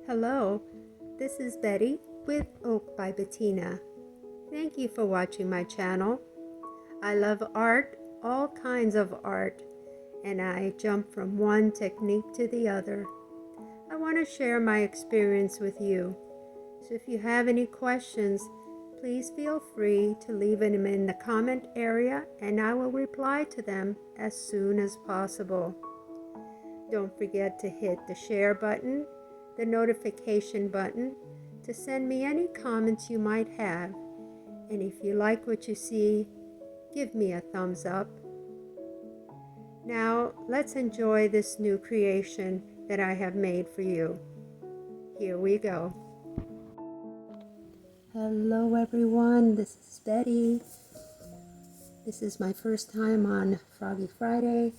Hello, this is Betty with Oak by Betina. Thank you for watching my channel. I love art, all kinds of art, and I jump from one technique to the other. I want to share my experience with you. So if you have any questions, please feel free to leave them in the comment area and I will reply to them as soon as possible. Don't forget to hit the share button, the notification button, to send me any comments you might have. And if you like what you see, give me a thumbs up. Now, let's enjoy this new creation that I have made for you. Here we go. Hello everyone, this is Betty. This is my first time on Froggy Friday.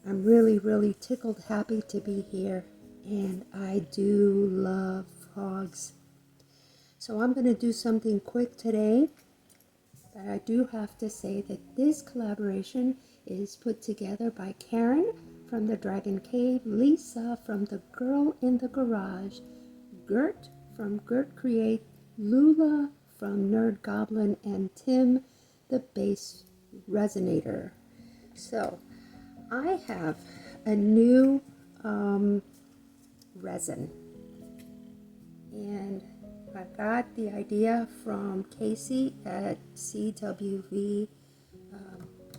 I'm really tickled happy to be here, and I do love frogs. So I'm going to do something quick today, but I do have to say that this collaboration is put together by Karen from the Dragon Cave, Lisa from the Girl in the Garage, Gert from Gert Create, Lula from Nerd Goblin, and Tim the Bass Resonator. So I have a new resin, and I got the idea from Casey at CWV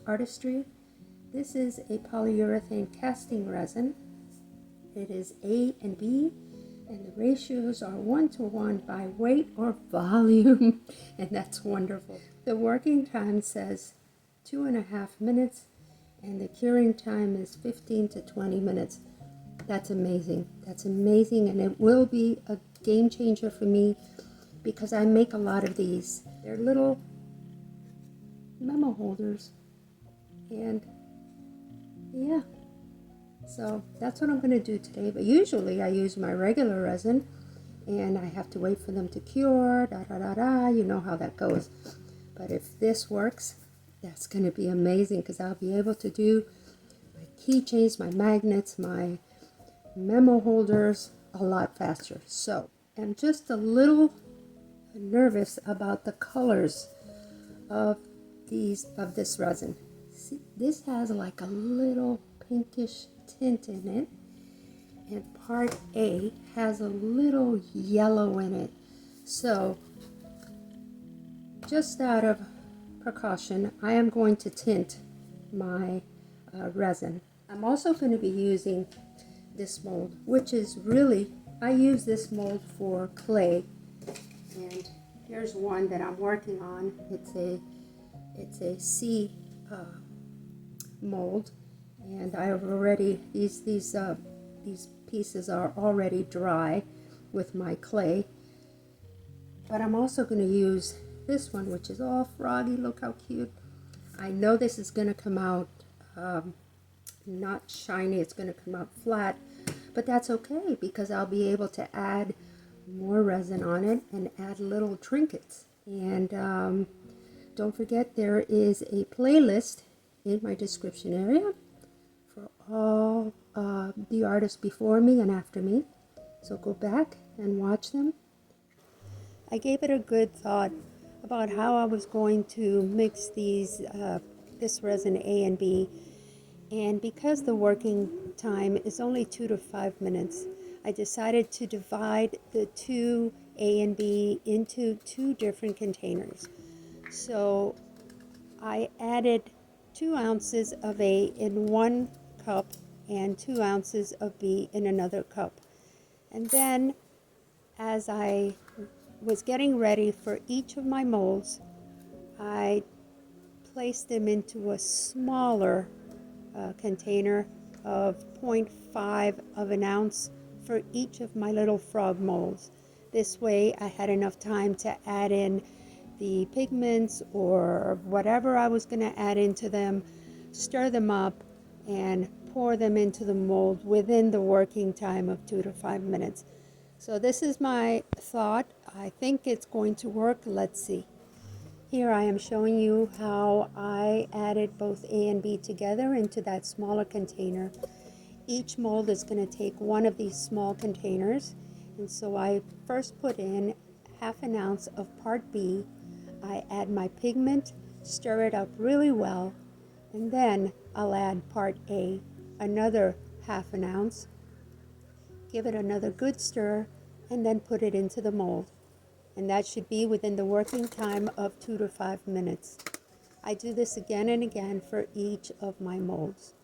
Artistry. This is a polyurethane casting resin. It is A and B, and the ratios are 1:1 by weight or volume, and that's wonderful. The working time says 2.5 minutes, and the curing time is 15 to 20 minutes. That's amazing. That's amazing, and it will be a game changer for me because I make a lot of these. They're little memo holders, and yeah, so that's what I'm going to do today. But usually I use my regular resin, and I have to wait for them to cure, you know how that goes. But if this works, that's going to be amazing because I'll be able to do my keychains, my magnets, my memo holders a lot faster. So I'm just a little nervous about the colors of this resin. See, this has like a little pinkish tint in it, and part A has a little yellow in it. So just out of precaution, I am going to tint my resin. I'm also going to be using this mold, which is really, I use this mold for clay, and here's one that I'm working on. It's a C mold, and I have already, these pieces are already dry with my clay. But I'm also going to use this one, which is all froggy. Look how cute. I know this is going to come out not shiny. It's going to come out flat, but that's okay because I'll be able to add more resin on it and add little trinkets. And don't forget, there is a playlist in my description area for all the artists before me and after me, so go back and watch them. I gave it a good thought about how I was going to mix this resin A and B, and because the working time is only 2 to 5 minutes, I decided to divide the two A and B into 2 different containers. So I added 2 ounces of A in one cup and 2 ounces of B in another cup. And then as I was getting ready for each of my molds, I placed them into a smaller container of 0.5 of an ounce for each of my little frog molds. This way I had enough time to add in the pigments or whatever I was going to add into them, stir them up, and pour them into the mold within the working time of 2 to 5 minutes. So this is my thought. I think it's going to work. Let's see. Here I am showing you how I added both A and B together into that smaller container. each mold is going to take one of these small containers. And so I first put in 1/2 ounce of part B. I add my pigment, stir it up really well, and then I'll add part A, another 1/2 ounce, give it another good stir, and then put it into the mold. And that should be within the working time of 2 to 5 minutes. I do this again and again for each of my molds.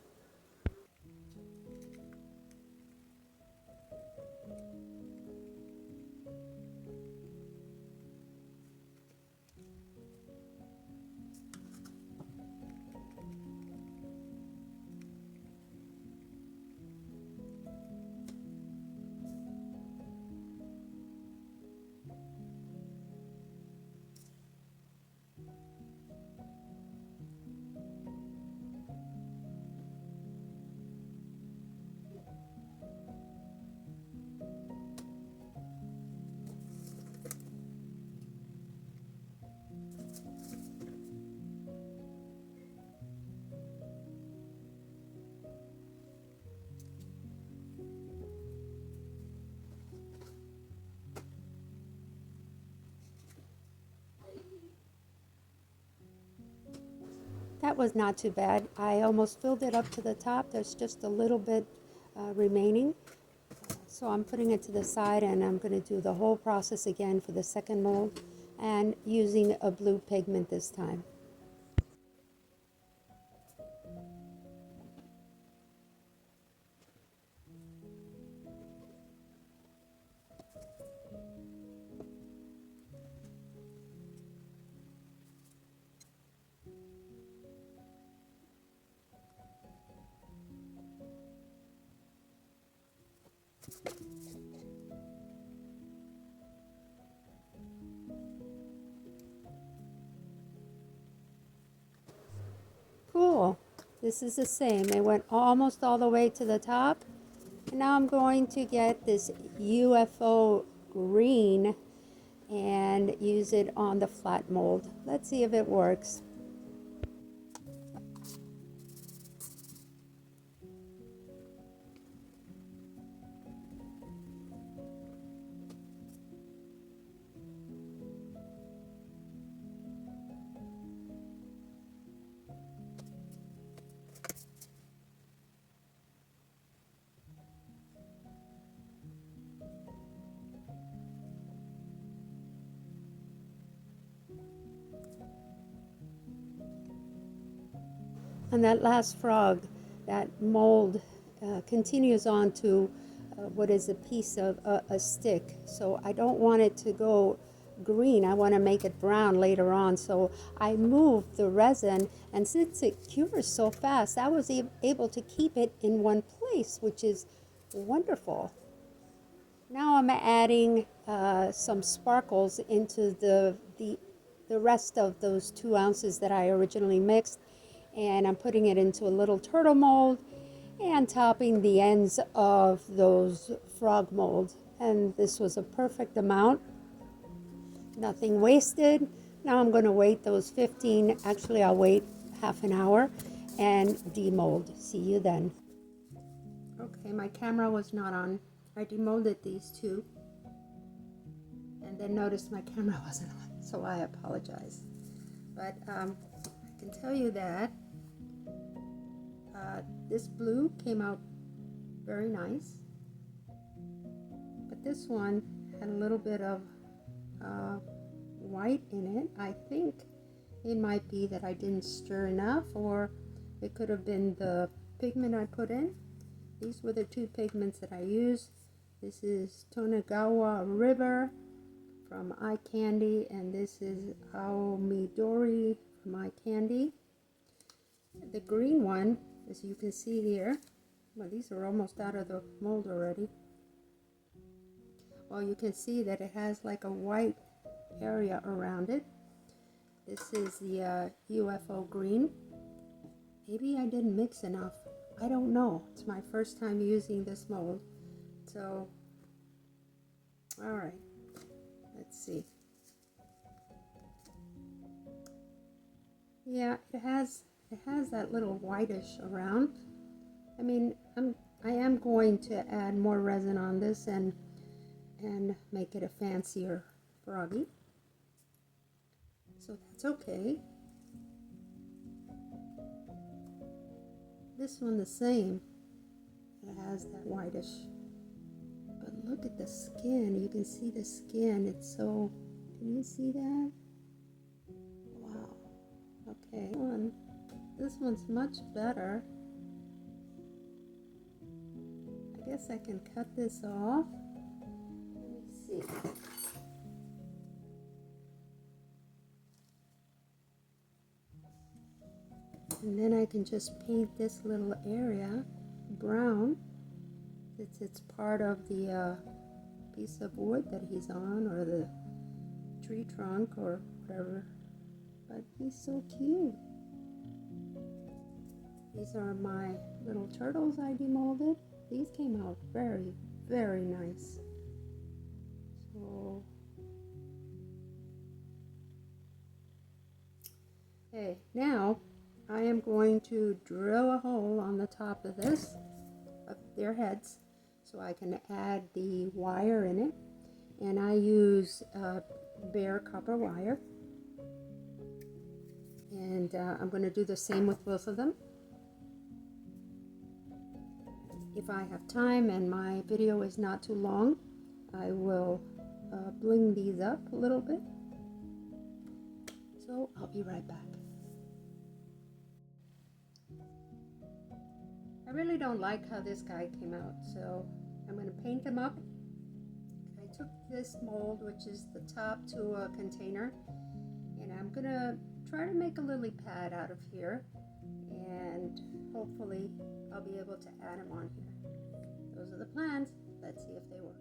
That was not too bad. I almost filled it up to the top. There's just a little bit remaining. So I'm putting it to the side, and I'm going to do the whole process again for the second mold and using a blue pigment this time. Cool. This is the same. It went almost all the way to the top. And now I'm going to get this UFO green and use it on the flat mold. Let's see if it works. And that last frog, that mold continues on to what is a piece of a stick. So I don't want it to go green. I want to make it brown later on. So I moved the resin, and since it cures so fast, I was able to keep it in one place, which is wonderful. Now I'm adding some sparkles into the rest of those 2 ounces that I originally mixed, and I'm putting it into a little turtle mold and topping the ends of those frog molds. And this was a perfect amount, nothing wasted. Now I'm going to wait those 15, actually I'll wait 1/2 hour and demold. See you then. Okay, my camera was not on. I demolded these two and then noticed my camera wasn't on, so I apologize. But I can tell you that this blue came out very nice, but this one had a little bit of white in it. I think it might be that I didn't stir enough, or it could have been the pigment I put in. These were the two pigments that I used. This is Tonagawa River from Eye Candy, and this is Aomidori from Eye Candy. The green one, as you can see here, well, these are almost out of the mold already. Well, you can see that it has like a white area around it. This is the UFO green. Maybe I didn't mix enough. I don't know. It's my first time using this mold. So, all right, let's see. Yeah, it has that little whitish around. I mean, I am going to add more resin on this and make it a fancier Froggy. So that's okay. This one the same. It has that whitish. But look at the skin. You can see the skin. It's so, can you see that? Wow. Okay. This one's much better. I guess I can cut this off. Let me see. And then I can just paint this little area brown. It's part of the piece of wood that he's on, or the tree trunk, or whatever. But he's so cute. These are my little turtles I demolded. These came out very, very nice. So, okay, now I am going to drill a hole on the top of this, of their heads, so I can add the wire in it. And I use bare copper wire. And I'm going to do the same with both of them. If I have time and my video is not too long, I will bling these up a little bit. So I'll be right back. I really don't like how this guy came out, so I'm going to paint him up. I took this mold, which is the top to a container, and I'm going to try to make a lily pad out of here, and hopefully I'll be able to add them on here. Those are the plans. Let's see if they work.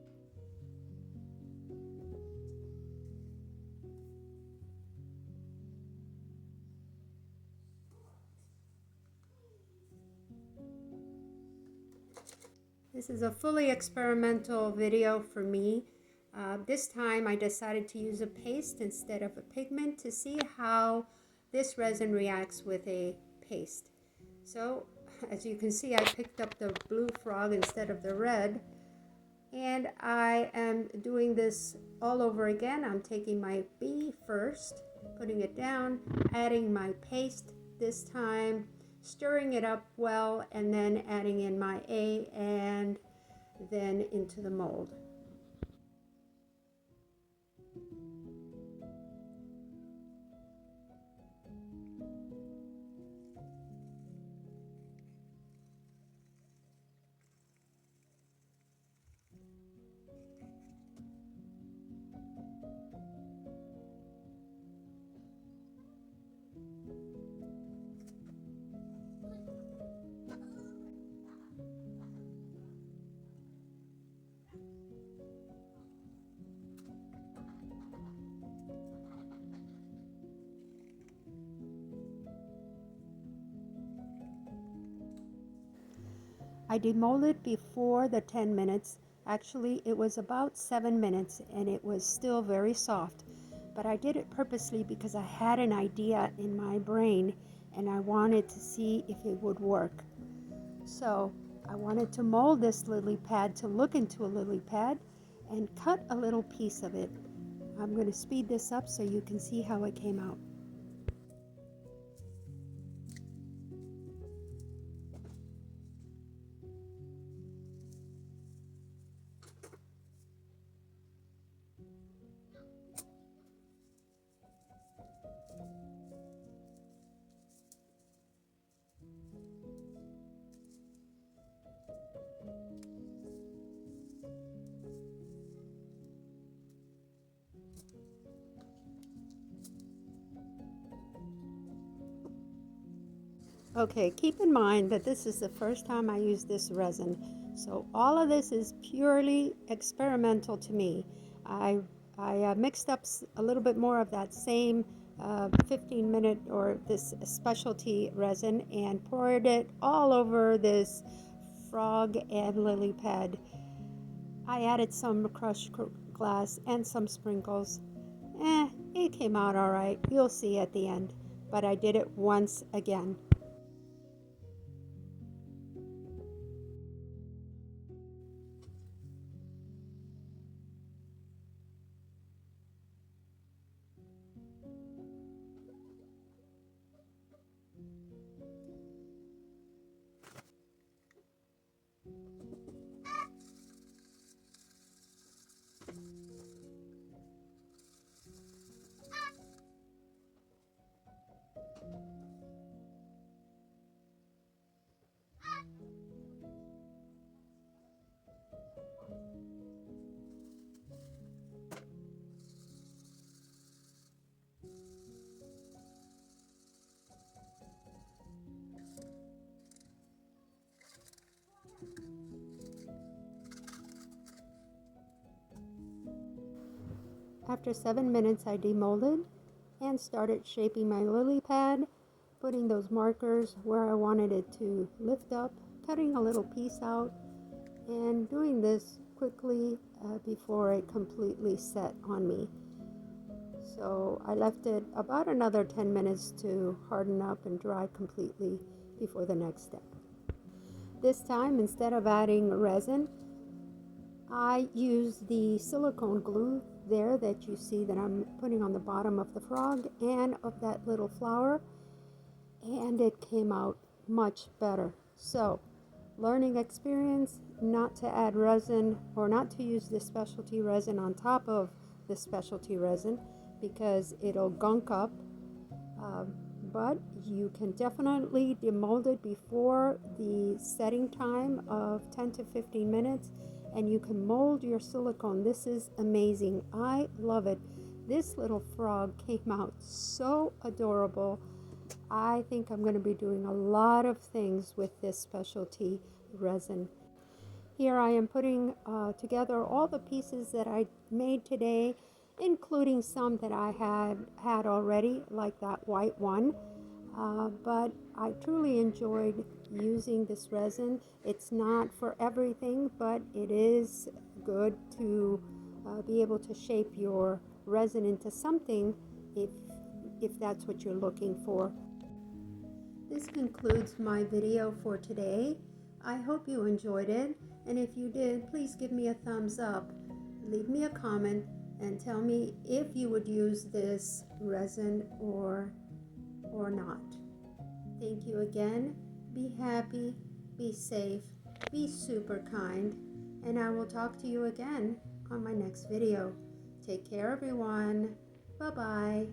This is a fully experimental video for me. This time I decided to use a paste instead of a pigment to see how this resin reacts with a paste. So as you can see, I picked up the blue frog instead of the red, and I am doing this all over again. I'm taking my B first, putting it down, adding my paste this time, stirring it up well, and then adding in my A, and then into the mold. I demolded before the 10 minutes. Actually, it was about 7 minutes and it was still very soft. But I did it purposely because I had an idea in my brain and I wanted to see if it would work. So I wanted to mold this lily pad to look into a lily pad and cut a little piece of it. I'm going to speed this up so you can see how it came out. Okay, keep in mind that this is the first time I use this resin, so all of this is purely experimental to me. I mixed up a little bit more of that same 15-minute or this specialty resin and poured it all over this frog and lily pad. I added some crushed glass and some sprinkles. It came out all right. You'll see at the end, but I did it once again. After 7 minutes, I demolded and started shaping my lily pad, putting those markers where I wanted it to lift up, cutting a little piece out, and doing this quickly before it completely set on me. So I left it about another 10 minutes to harden up and dry completely before the next step. This time, instead of adding resin, I used the silicone glue there that you see that I'm putting on the bottom of the frog and of that little flower, and it came out much better. So, learning experience, not to add resin or not to use this specialty resin on top of the specialty resin because it'll gunk up. But you can definitely demold it before the setting time of 10 to 15 minutes, and you can mold your silicone. This is amazing. I love it. This little frog came out so adorable. I think I'm going to be doing a lot of things with this specialty resin. Here I am putting together all the pieces that I made today, including some that I had already, like that white one. But I truly enjoyed using this resin. It's not for everything, but it is good to be able to shape your resin into something if that's what you're looking for. This concludes my video for today. I hope you enjoyed it, and if you did, please give me a thumbs up. Leave me a comment and tell me if you would use this resin or not. Thank you again. Be happy, be safe, be super kind, and I will talk to you again on my next video. Take care, everyone. Bye-bye.